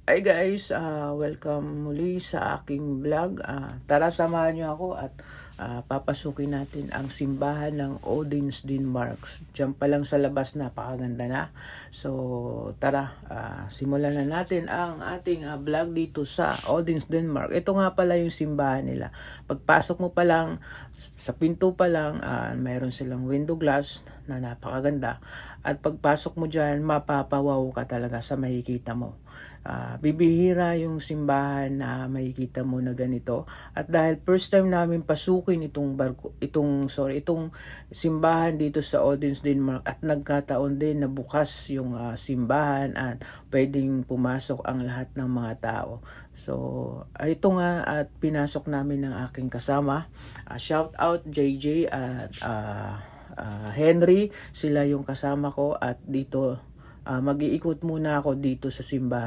Hi guys, welcome muli sa aking vlog. Tara samahan niyo ako at papasukin natin ang simbahan ng Odin's Denmark. Diyan pa lang sa labas napakaganda na. So tara, simulan na natin ang ating vlog dito sa Odin's Denmark. Ito nga pala yung simbahan nila. Pagpasok mo pa lang, sa pinto pa lang, mayroon silang window glass na napakaganda. At pagpasok mo dyan, mapapawaw ka talaga sa makikita mo. Bibihira yung simbahan na makikita mo na ganito, at dahil first time namin pasukin itong simbahan dito sa Odin's Denmark, at nagkataon din na bukas yung simbahan at pwedeng pumasok ang lahat ng mga tao. So ito nga, at pinasok namin ng aking kasama. Shout out JJ at Henry, sila yung kasama ko, at dito mag-iikot muna ako dito sa simbahan.